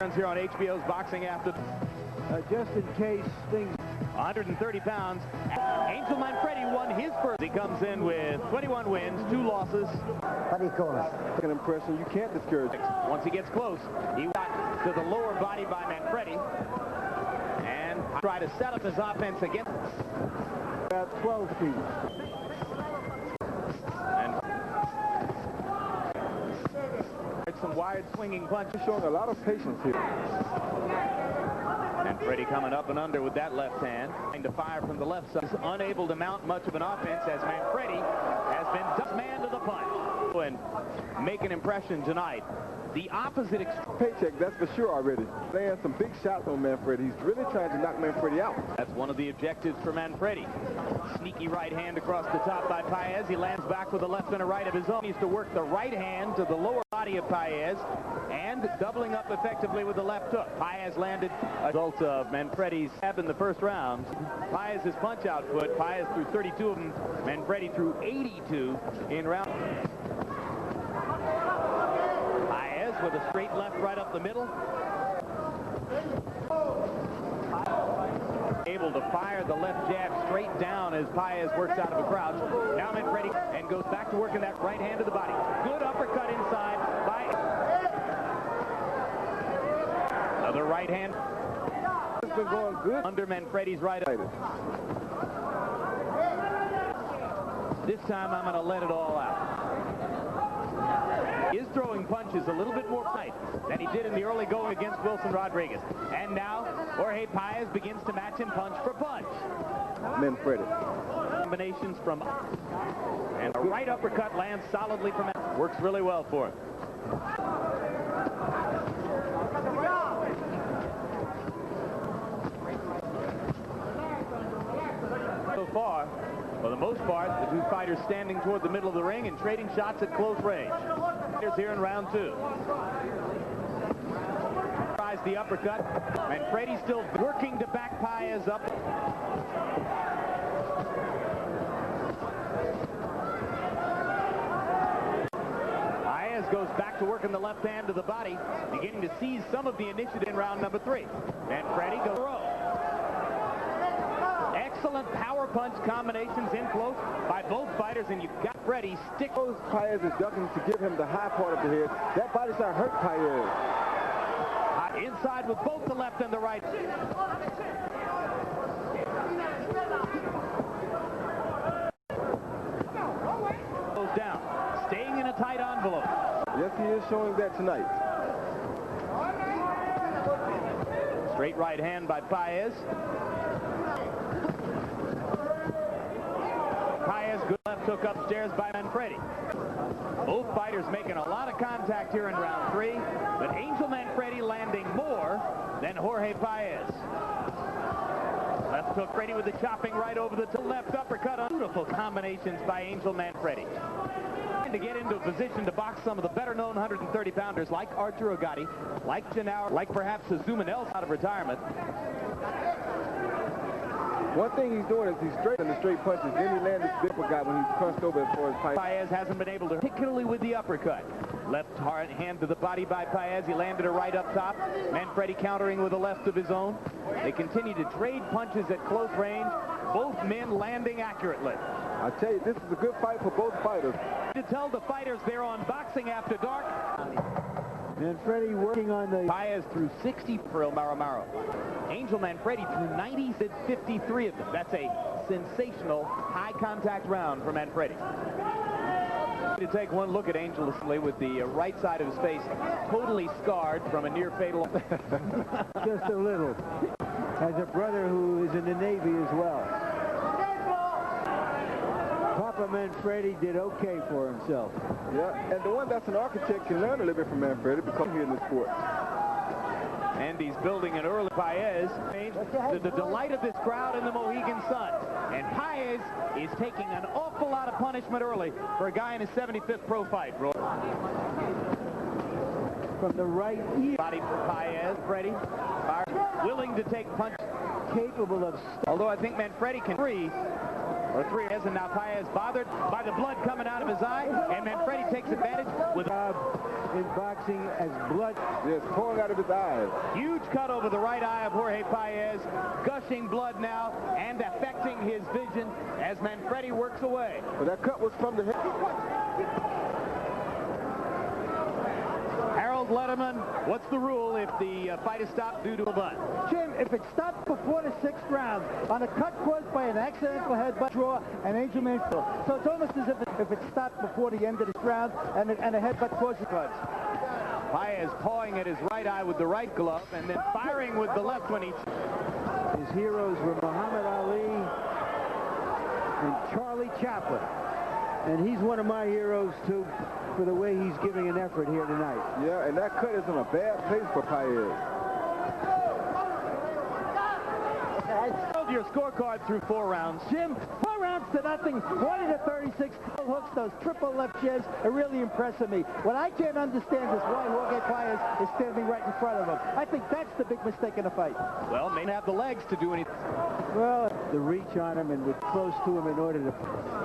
Here on HBO's Boxing After. Just in case things... 130 pounds. Angel Manfredy won his first. He comes in with 21 wins, 2 losses. What do you call it? An impression you can't discourage. Once he gets close, he got to the lower body by Manfredy and try to set up his offense again. About 12 feet. And some wide swinging punches. Showing a lot of patience here. Manfredy coming up and under with that left hand. Trying to fire from the left side. He's unable to mount much of an offense as Manfredy has been the man to the punch. And make an impression tonight. The opposite paycheck, that's for sure already. Laying some big shots on Manfredy. He's really trying to knock Manfredy out. That's one of the objectives for Manfredy. Sneaky right hand across the top by Paez. He lands back with a left and a right of his own. He needs to work the right hand to the lower body of Paez and doubling up effectively with the left hook. Paez landed a result of Manfredy's stab in the first round. Paez's punch output. Paez threw 32 of them. Manfredy threw 82 in round. With a straight left right up the middle. Able to fire the left jab straight down as Paez works out of a crouch. Now Manfredy and goes back to working that right hand to the body. Good uppercut inside by another right hand. It's been going good Under Manfredy's right. This time I'm going to let it all out. Is throwing punches a little bit more tight than he did in the early going against Wilson Rodriguez. And now Jorge Paez begins to match him punch for punch. Manfredy. Combinations from and a right uppercut lands solidly from him. Works really well for him. So far, for the most part, the two fighters standing toward the middle of the ring and trading shots at close range. Here's here in round 2. Tries the uppercut. Manfredy still working to back Paez up. Paez goes back to working the left hand to the body, beginning to seize some of the initiative in round number 3. Manfredy goes row. Excellent power punch combinations in close by both fighters, and you've got Freddy stick. Paez is ducking to give him the high part of the head. That body shot hurt Paez. Inside with both the left and the right. Goes down, staying in a tight envelope. Yes, he is showing that tonight. Straight right hand by Paez. Paez, good left hook upstairs by Manfredy. Both fighters making a lot of contact here in round 3, but Angel Manfredy landing more than Jorge Paez. Left hook Manfredy with the chopping right over the left uppercut. Beautiful combinations by Angel Manfredy. To get into a position to box some of the better-known 130-pounders like Arturo Gatti, like Janauer, like perhaps Azuma Nelson out of retirement. One thing he's doing is he's straightening the straight punches. Then he landed this big guy when he's crunched over as far as Paez. Paez hasn't been able to, particularly with the uppercut. Left hand to the body by Paez. He landed a right up top. Manfredy countering with a left of his own. They continue to trade punches at close range. Both men landing accurately. I tell you, this is a good fight for both fighters. To tell the fighters they're on Boxing After Dark. Manfredy working on the... Paez threw 60 for El Maramaro. Angel Manfredy threw 90, said 53 of them. That's a sensational high contact round for Manfredy. To take one look at Angel with the right side of his face totally scarred from a near fatal. Just a little. Has a brother who is in the Navy as well. Papa Manfredy did okay for himself. Yeah, and the one that's an architect can learn a little bit from Manfredy because here in the sport. And he's building an early Paez. The delight of this crowd in the Mohegan Sun. And Paez is taking an awful lot of punishment early for a guy in his 75th pro fight. From the right ear. Body for Paez. Freddy willing to take punch. Capable of... Although I think Manfredy can free. or 3. And now Paez bothered by the blood coming out of his eye, and Manfredy takes advantage with in boxing as blood. Yes, pouring out of his eyes. Huge cut over the right eye of Jorge Paez, gushing blood now and affecting his vision as Manfredy works away. But that cut was from the head. Harold Letterman, what's the rule if the fight is stopped due to a butt? Jim, if it stopped before the 6th round on a cut caused by an accidental headbutt draw and Angel Manfredy. So it's almost as if it stopped before the end of this round and a headbutt causes cuts. Paez pawing at his right eye with the right glove and then firing with the left when he... His heroes were Muhammad Ali and Charlie Chaplin. And he's one of my heroes, too, for the way he's giving an effort here tonight. Yeah, and that cut is in a bad place for Paez. Your scorecard through 4 rounds. Jim, 4 rounds to nothing, 40-36. Hooks, those triple left jabs are really impressing me. What I can't understand is why Jorge Paez is standing right in front of him. I think that's the big mistake in the fight. Well, may not have the legs to do anything. Well, the reach on him and we're close to him in order to...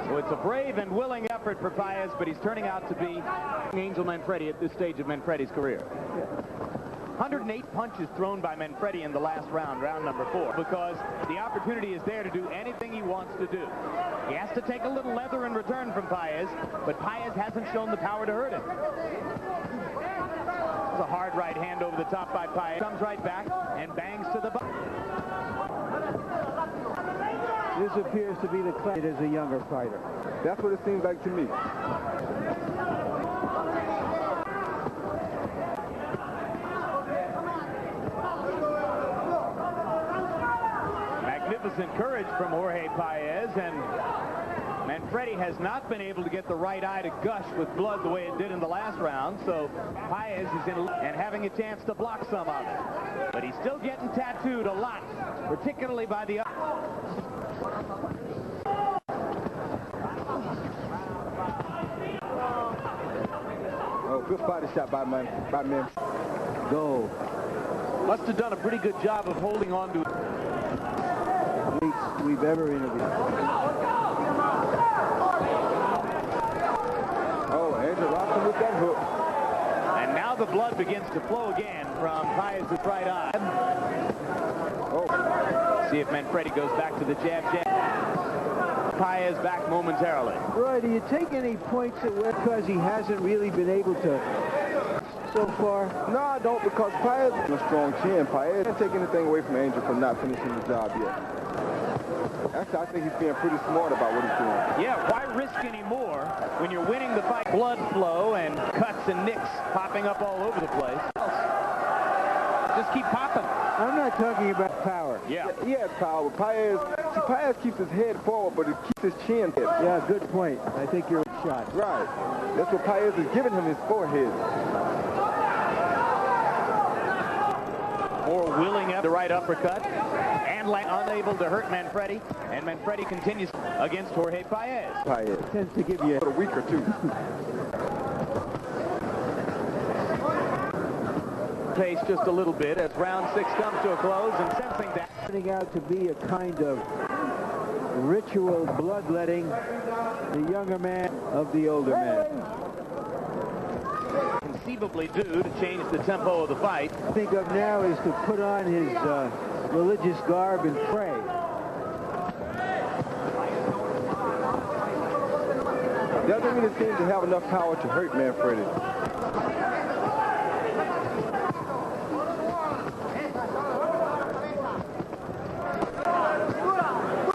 So it's a brave and willing effort for Paez, but he's turning out to be Angel Manfredy at this stage of Manfredy's career. 108 punches thrown by Manfredy in the last round, round number 4, because the opportunity is there to do anything he wants to do. He has to take a little leather in return from Paez, but Paez hasn't shown the power to hurt him. It's a hard right hand over the top by Paez. Comes right back and bangs to the butt. This appears to be the class as a younger fighter. That's what it seems like to me. Magnificent courage from Jorge Paez, and Manfredy has not been able to get the right eye to gush with blood the way it did in the last round, so Paez is in and having a chance to block some of it. But he's still getting tattooed a lot, particularly by the... Oh, good body shot by Manfredy. Goal. Must have done a pretty good job of holding on to it. We've ever interviewed. Oh, Angel rocked him with that hook. And now the blood begins to flow again from Paez's right eye. Oh. See if Manfredy goes back to the jab. Paez back momentarily. Roy, do you take any points at where because he hasn't really been able to so far? No, I don't, because Paez has a strong chin. Paez can't take anything away from Angel for not finishing the job yet. Actually, I think he's being pretty smart about what he's doing. Yeah, why risk any more when you're winning the fight? Blood flow and cuts and nicks popping up all over the place. Just keep popping. I'm not talking about power. Yeah. He has power. Paez keeps his head forward, but he keeps his chin hit. Yeah, good point. I think you're shot. Right. That's what Paez is giving him, his forehead. More willing up the right uppercut and unable to hurt Manfredy, and Manfredy continues against Jorge Paez. Paez Tends to give you a week or two. Pace just a little bit as round 6 comes to a close, and sensing that turning out to be a kind of ritual bloodletting, the younger man of the older man. Conceivably due to change the tempo of the fight. Think of now is to put on his religious garb and pray. Doesn't really seem to have enough power to hurt Manfredy.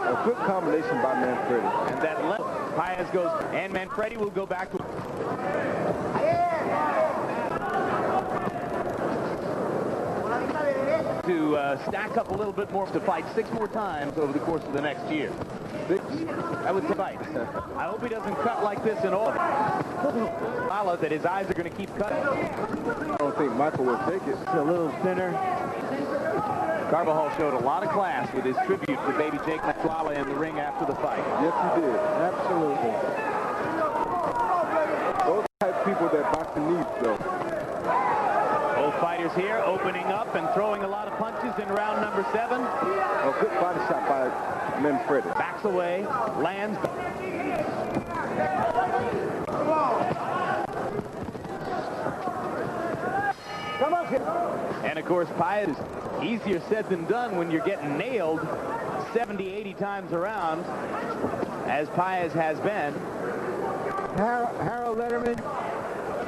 A good combination by Manfredy. And that left Paez goes, and Manfredy will go back to stack up a little bit more to fight 6 more times over the course of the next year. I would fight. I hope he doesn't cut like this in all. That his eyes are going to keep cutting. I don't think Michael will take it. It's a little thinner. Carvajal showed a lot of class with his tribute to baby Jake McFlala in the ring after the fight. Yes, he did. Absolutely. Those type of people that boxing needs, though. Both fighters here opening up and throwing a lot of punches used in round number 7. A good body shot by Manfredy. Backs away, lands. Come on, kid. And of course, Paez, easier said than done when you're getting nailed 70, 80 times around, as Paez has been. Harold Letterman,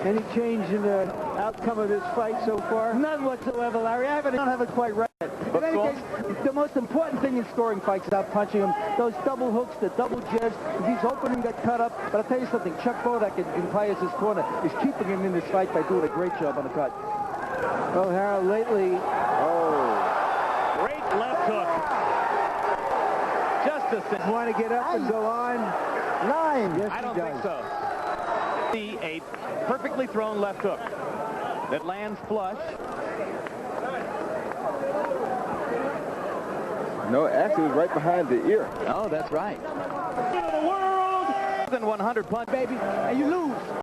any change in the outcome of this fight so far? None whatsoever, Larry. I don't have it quite right. In any case, the most important thing in scoring fights is out punching him. Those double hooks, the double jabs. He's opening that cut up. But I'll tell you something, Chuck Bodak in Paez's corner is keeping him in this fight by doing a great job on the cut. Well, Harold, lately... Great left hook. Just a... Want to get up and go on? 9. Yes, I don't think so. See a perfectly thrown left hook that lands flush. No, actually, it was right behind the ear. Oh, that's right. The world! 100 punch, baby, and you lose.